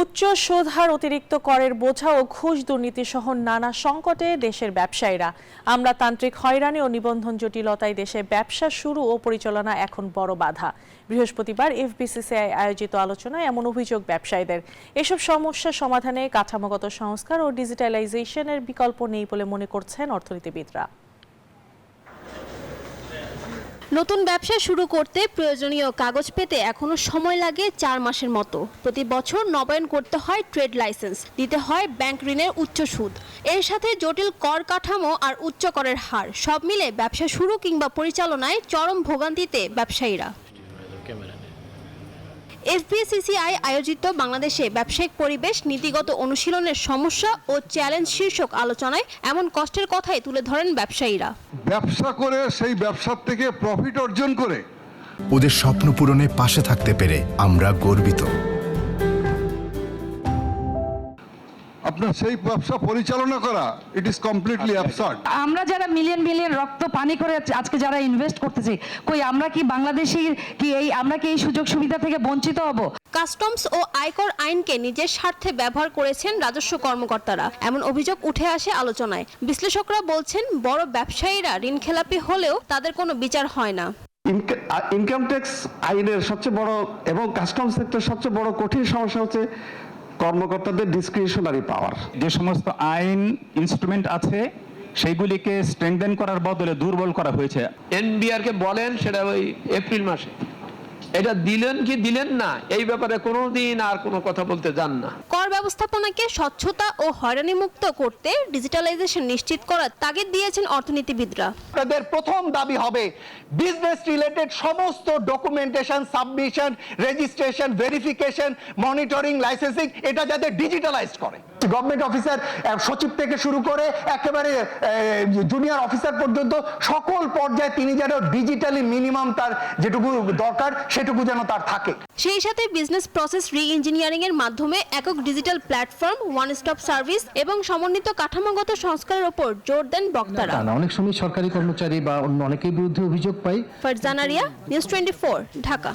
উচ্চ সুদ হার, অতিরিক্ত করের বোঝা ও ঘুষ দুর্নীতি সহ নানা সংকটে দেশের ব্যবসায়ীরা। আমলাতান্ত্রিক হয়রানি ও নিবন্ধন জটিলতায় দেশে ব্যবসা শুরু ও পরিচালনা এখন বড় বাধা। বৃহস্পতিবার এফবিসিসিআই আয়োজিত আলোচনায় এমন অভিযোগ ব্যবসায়ীদের। এসব সমস্যা সমাধানে কাঠামোগত সংস্কার ও ডিজিটালাইজেশনের বিকল্প নেই বলে মনে করছেন অর্থনীতিবিদরা। নতুন ব্যবসা শুরু করতে প্রয়োজনীয় কাগজ পেতে এখনো সময় লাগে 4 মাসের মতো। প্রতি বছর নবায়ন করতে হয় ট্রেড লাইসেন্স, দিতে হয় ব্যাংক ঋণের উচ্চ সুদ, এর সাথে জটিল কর কাঠামো আর উচ্চ করের হার, সব মিলে ব্যবসা শুরু কিংবা পরিচালনায় চরম ভোগান্তিতে ব্যবসায়ীরা। এফবিসিসিআই আয়োজিত বাংলাদেশে ব্যবসায়িক পরিবেশ, নীতিগত অনুশীলনের সমস্যা ও চ্যালেঞ্জ শীর্ষক আলোচনায় এমন কষ্টের কথাই তুলে ধরেন ব্যবসায়ীরা। ব্যবসা করে সেই ব্যবসার থেকে প্রফিট অর্জন করে ওদের স্বপ্ন পূরণে পাশে থাকতে পেরে আমরা গর্বিত। আপনার সেই ব্যবসা পরিচালনা করা ইট ইজ কমপ্লিটলি অ্যাবসার্ড। আমরা যারা মিলিয়ন মিলিয়ন রক্ত পানি করে আজকে যারা ইনভেস্ট করতেছি, কই আমরা কি বাংলাদেশি কি আমরা কি এই সুযোগ সুবিধা থেকে বঞ্চিত হব? কাস্টমস ও আয়কর আইনকে নিজের স্বার্থে ব্যবহার করেছেন রাজস্ব কর্মকর্তারা, এমন অভিযোগ উঠে আসে আলোচনায়। বিশ্লেষকরা বলছেন, বড় ব্যবসায়ীরা ঋণখেলাপি হলেও তাদের কোনো বিচার হয় না। ইনকাম ট্যাক্স আইনের সবচেয়ে বড় এবং কাস্টমস সেক্টরের সবচেয়ে বড় কঠিন সমস্যা হচ্ছে কর্মকর্তাদের ডিসক্রিশনারি পাওয়ার। যে সমস্ত আইন ইনস্ট্রুমেন্ট আছে সেইগুলিকে স্ট্রেংথেন করার বদলে দুর্বল করা হয়েছে। এনবিআর কে বলেন সেটা ওই এপ্রিল মাসে, এটা দিলেন কি দিলেন না এই ব্যাপারে কোনোদিন আর কোনো কথা বলতে যান না। কর ব্যবস্থাপনাকে স্বচ্ছতা ও হয়রানি মুক্ত করতে ডিজিটালাইজেশন নিশ্চিত করার তাগিদ দিয়েছেন অর্থনীতিবিদরা। তাদের প্রথম দাবি হবে বিজনেস রিলেটেড সমস্ত documentation, submission, registration, verification, monitoring, licensing এটা যাতে ডিজিটালাইজড করে। গভর্নমেন্ট অফিসার সচিব থেকে শুরু করে একেবারে জুনিয়র অফিসার পর্যন্ত সকল পর্যায়ে তিনি যেন ডিজিটালি মিনিমাম তার যেটুকু দরকার সেটুকু যেন তার থাকে। সেই সাথে বিজনেস প্রসেস রি-ইঞ্জিনিয়ারিং এর মাধ্যমে একক digital platform, one stop service এবং সমন্বিত কাঠামোগত সংস্কারের উপর জোর দেন বক্তারা। অনেক সময় সরকারি কর্মচারী বা অন্য অনেকের বিরুদ্ধে অভিযোগ পাই। ফারজানা রিয়া, নিউজ 24, ঢাকা।